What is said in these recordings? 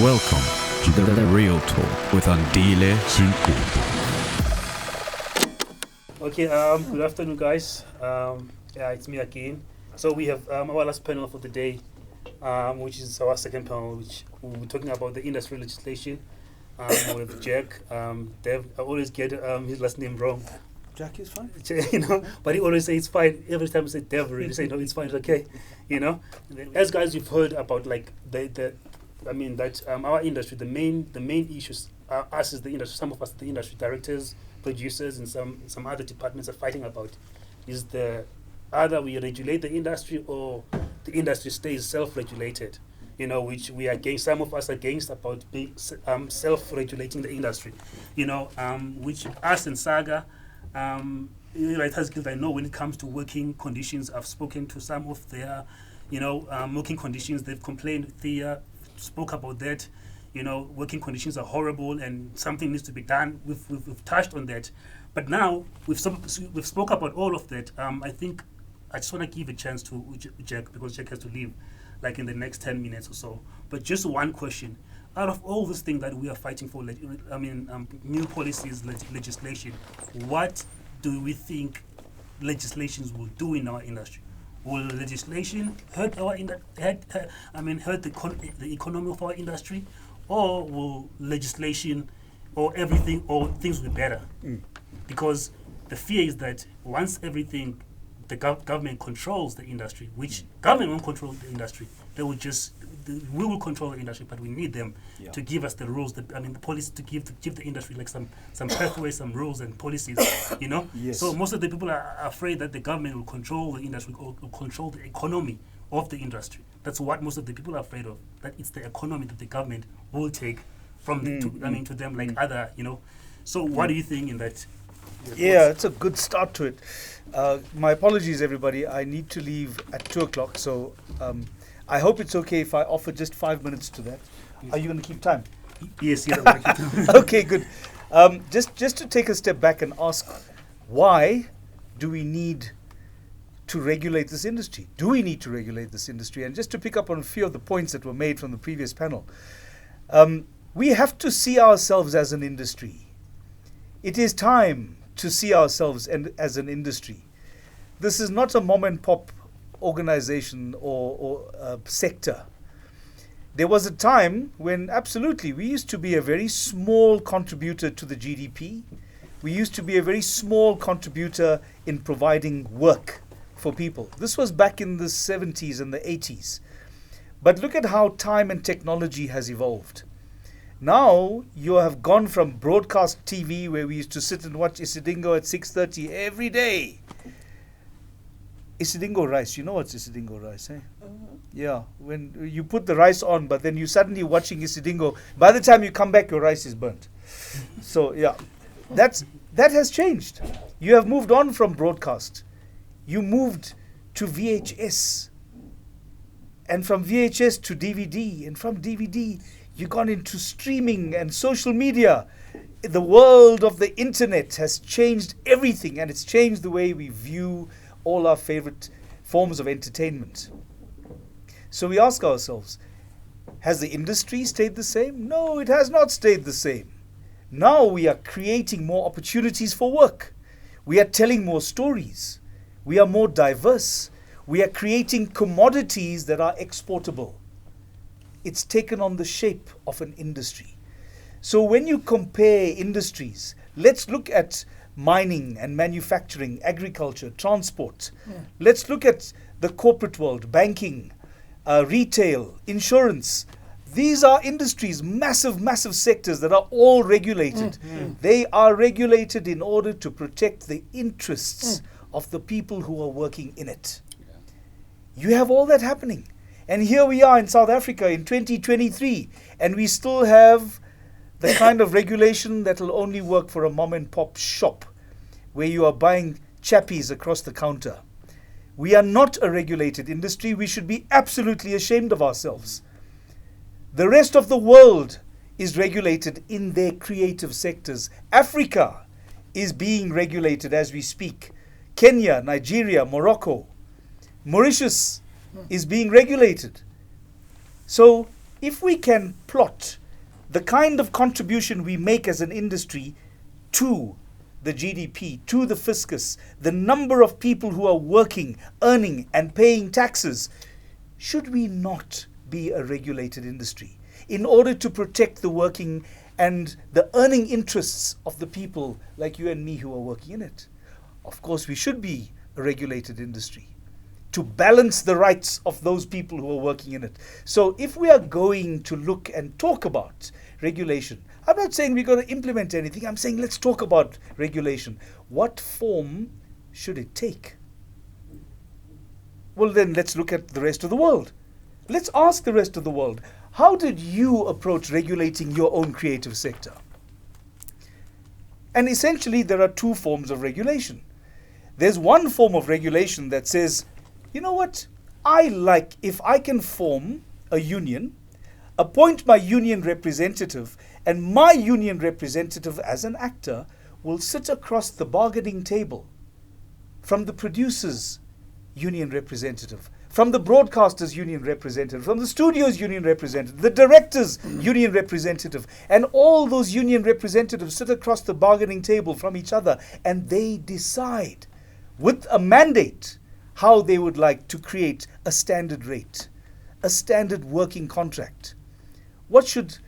Welcome to the Real Talk with Andile Sinqoto. Okay, good afternoon, guys. It's me again. So we have our last panel for the day, which is our second panel, which we'll be talking about the industry legislation with Jack. Dev, I always get his last name wrong. Jack is fine. But he always says it's fine. Every time I say Devnarain, he say no, it's fine, it's okay. As guys, you've heard about like our industry, the main issues us as the industry, some of us the industry directors, producers, and some other departments are fighting about is the either we regulate the industry or the industry stays self-regulated. Which we are against. Some of us are against about being self-regulating the industry. Which us and Saga. Writers Guild, I know when it comes to working conditions, I've spoken to some of their, working conditions. They've complained. Thea spoke about that. Working conditions are horrible and something needs to be done. We've touched on that, but now we've spoke about all of that. I think I just want to give a chance to Jack because Jack has to leave, like in the next 10 minutes or so. But just one question. Out of all this thing that we are fighting for, new policies, legislation, what do we think legislations will do in our industry? Will legislation hurt our hurt the economy of our industry, or will legislation or everything or things will be better? Because the fear is that once everything the government controls the industry, which government won't control the industry, we will control the industry, but we need them to give us the rules. The policy to give the industry like some pathways, some rules and policies. Yes. So most of the people are afraid that the government will control the industry or will control the economy of the industry. That's what most of the people are afraid of. That it's the economy that the government will take from to them like other. So what do you think in that? Yeah, it's a good start to it. My apologies, everybody. I need to leave at 2:00, so I hope it's okay if I offer just 5 minutes to that. Are you going to keep time? Yes, I'd like you to. Okay, good. Just to take a step back and ask, why do we need to regulate this industry? Do we need to regulate this industry? And just to pick up on a few of the points that were made from the previous panel, we have to see ourselves as an industry. It is time to see ourselves as an industry. This is not a mom and pop organization or sector. There was a time when absolutely we used to be a very small contributor to the GDP. We used to be a very small contributor in providing work for people. This was back in the 70s and the 80s. But look at how time and technology has evolved. Now you have gone from broadcast TV, where we used to sit and watch Isidingo at 6:30 every day. Isidingo rice, you know what's Isidingo rice, eh? Yeah, when you put the rice on, but then you suddenly watching Isidingo. By the time you come back, your rice is burnt. So yeah, that has changed. You have moved on from broadcast. You moved to VHS, and from VHS to DVD, and from DVD you've gone into streaming and social media. The world of the internet has changed everything, and it's changed the way we view all our favorite forms of entertainment. So we ask ourselves, has the industry stayed the same? No, it has not stayed the same. Now we are creating more opportunities for work. We are telling more stories. We are more diverse. We are creating commodities that are exportable. It's taken on the shape of an industry. So when you compare industries, let's look at mining and manufacturing, agriculture, transport. Let's look at the corporate world, banking, retail, insurance. These are industries, massive sectors that are all regulated. They are regulated in order to protect the interests of the people who are working in it. You have all that happening. And here we are in South Africa in 2023, and we still have the kind of regulation that will only work for a mom and pop shop where you are buying chappies across the counter. We are not a regulated industry. We should be absolutely ashamed of ourselves. The rest of the world is regulated in their creative sectors. Africa is being regulated as we speak. Kenya, Nigeria, Morocco, Mauritius is being regulated. So if we can plot the kind of contribution we make as an industry to the GDP, to the fiscus, the number of people who are working, earning and paying taxes, should we not be a regulated industry in order to protect the working and the earning interests of the people like you and me who are working in it? Of course, we should be a regulated industry to balance the rights of those people who are working in it. So if we are going to look and talk about regulation, I'm not saying we're going to implement anything. I'm saying let's talk about regulation. What form should it take? Well, then let's look at the rest of the world. Let's ask the rest of the world, how did you approach regulating your own creative sector? And essentially, there are two forms of regulation. There's one form of regulation that says, you know what? I like if I can form a union, appoint my union representative, and my union representative as an actor will sit across the bargaining table from the producer's union representative, from the broadcaster's union representative, from the studio's union representative, the director's union representative, and all those union representatives sit across the bargaining table from each other, and they decide with a mandate how they would like to create a standard rate, a standard working contract. What should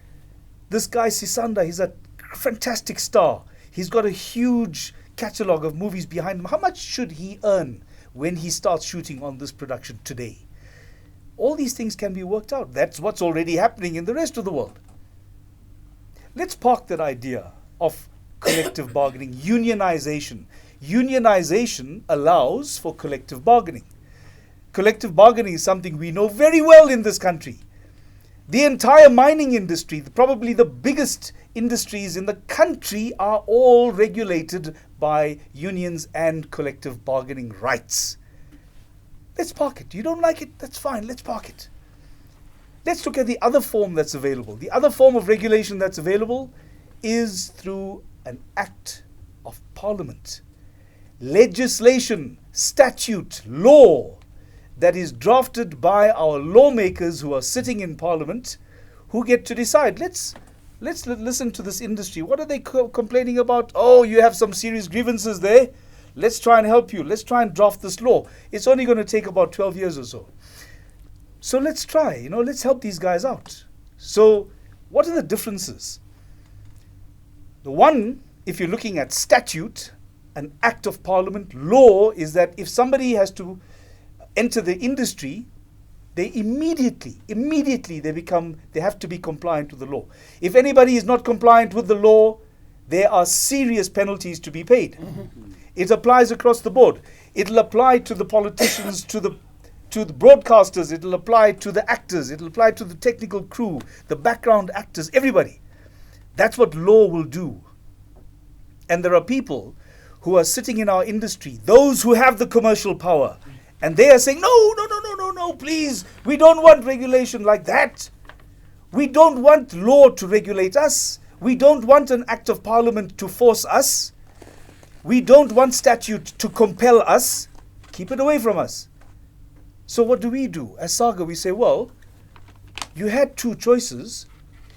this guy Sisanda, he's a fantastic star. He's got a huge catalogue of movies behind him. How much should he earn when he starts shooting on this production today? All these things can be worked out. That's what's already happening in the rest of the world. Let's park that idea of collective bargaining, unionization. Unionization allows for collective bargaining. Collective bargaining is something we know very well in this country. The entire mining industry, probably the biggest industries in the country, are all regulated by unions and collective bargaining rights. Let's park it. You don't like it? That's fine. Let's park it. Let's look at the other form that's available. The other form of regulation that's available is through an act of parliament. Legislation, statute, law that is drafted by our lawmakers who are sitting in parliament, who get to decide. Let's listen to this industry. What are they complaining about? Oh, you have some serious grievances there. Let's try and help you. Let's try and draft this law. It's only going to take about 12 years or so. So let's try, let's help these guys out. So what are the differences? The one, if you're looking at statute, an act of parliament, law, is that if somebody has to enter the industry, they immediately they have to be compliant with the law. If anybody is not compliant with the law, there are serious penalties to be paid. It applies across the board. It'll apply to the politicians, to the broadcasters, it'll apply to the actors, it'll apply to the technical crew, the background actors, everybody. That's what law will do. And there are people who are sitting in our industry, those who have the commercial power, and they are saying, no, please, we don't want regulation like that. We don't want law to regulate us. We don't want an act of parliament to force us. We don't want statute to compel us. Keep it away from us. So what do? As Saga, we say, well, you had two choices.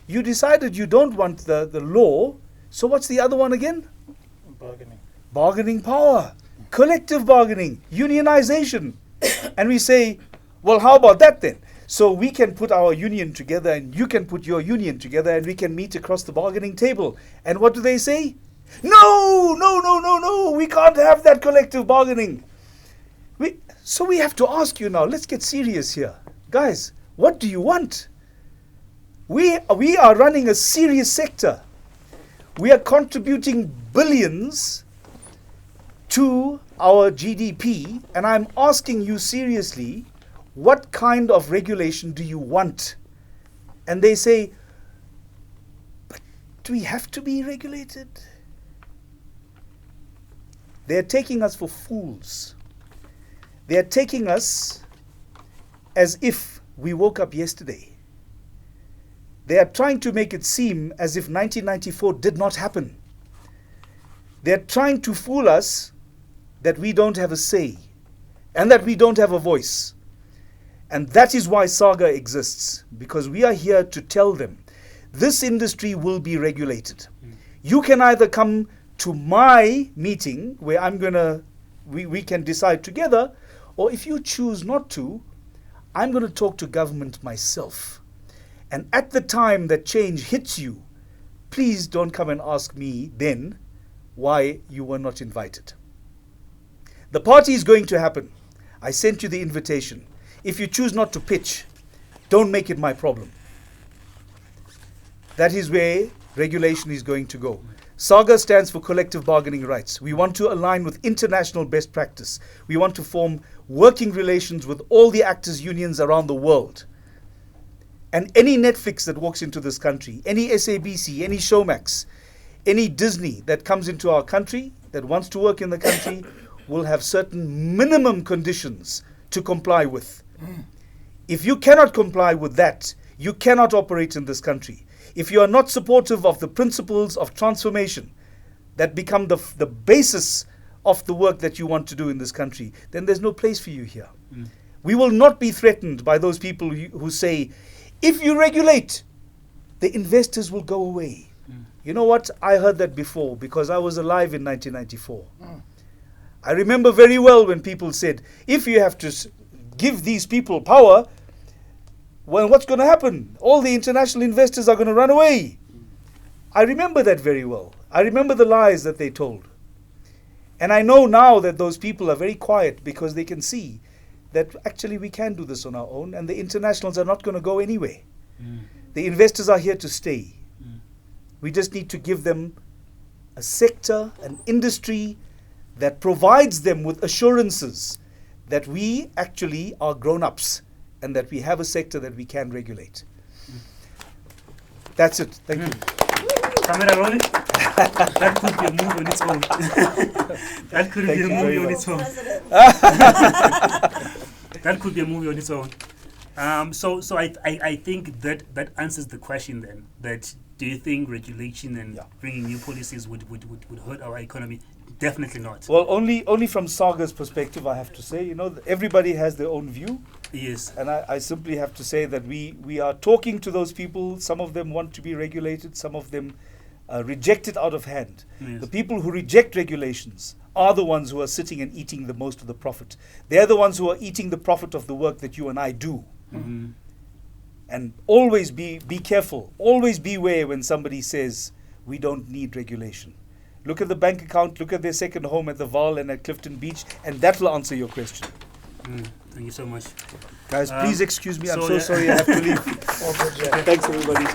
You decided you don't want the law. So what's the other one again? Bargaining power. Collective bargaining. Unionization. And we say, well, how about that then? So we can put our union together and you can put your union together and we can meet across the bargaining table. And what do they say? No, we can't have that collective bargaining. So we have to ask you now, let's get serious here. Guys, what do you want? We are running a serious sector. We are contributing billions to our GDP, and I'm asking you seriously, what kind of regulation do you want? And they say, but do we have to be regulated? They're taking us for fools. They're taking us as if we woke up yesterday. They are trying to make it seem as if 1994 did not happen. They're trying to fool us that we don't have a say and that we don't have a voice. And that is why Saga exists, because we are here to tell them this industry will be regulated. You can either come to my meeting where we can decide together, or if you choose not to, I'm going to talk to government myself. And at the time that change hits you, please don't come and ask me then why you were not invited. The party is going to happen. I sent you the invitation. If you choose not to pitch, don't make it my problem. That is where regulation is going to go. SAGA stands for collective bargaining rights. We want to align with international best practice. We want to form working relations with all the actors' unions around the world. And any Netflix that walks into this country, any SABC, any Showmax, any Disney that comes into our country, that wants to work in the country, will have certain minimum conditions to comply with. If you cannot comply with that, you cannot operate in this country. If you are not supportive of the principles of transformation that become the basis of the work that you want to do in this country, then there's no place for you here. We will not be threatened by those people who say, if you regulate, the investors will go away. You know what? I heard that before because I was alive in 1994. I remember very well when people said, if you have to give these people power, well, what's going to happen? All the international investors are going to run away. I remember that very well. I remember the lies that they told. And I know now that those people are very quiet because they can see that actually we can do this on our own, and the internationals are not going to go anywhere. The investors are here to stay. We just need to give them a sector, an industry that provides them with assurances that we actually are grown-ups and that we have a sector that we can regulate. That's it. Thank you. Camera rolling. That could be a move on its own. That could be a movie on its own. That could be a movie on its own. So I think that answers the question then. That do you think regulation and bringing new policies would hurt our economy? Definitely not. Well, only from Saga's perspective, I have to say, everybody has their own view. Yes. And I simply have to say that we are talking to those people. Some of them want to be regulated. Some of them reject it out of hand. Yes. The people who reject regulations are the ones who are sitting and eating the most of the profit. They're the ones who are eating the profit of the work that you and I do. And always be careful. Always beware when somebody says, we don't need regulation. Look at the bank account, look at their second home at the Vaal and at Clifton Beach, and that will answer your question. Thank you so much. Guys, please excuse me. I'm so sorry I have to leave. Thanks, everybody.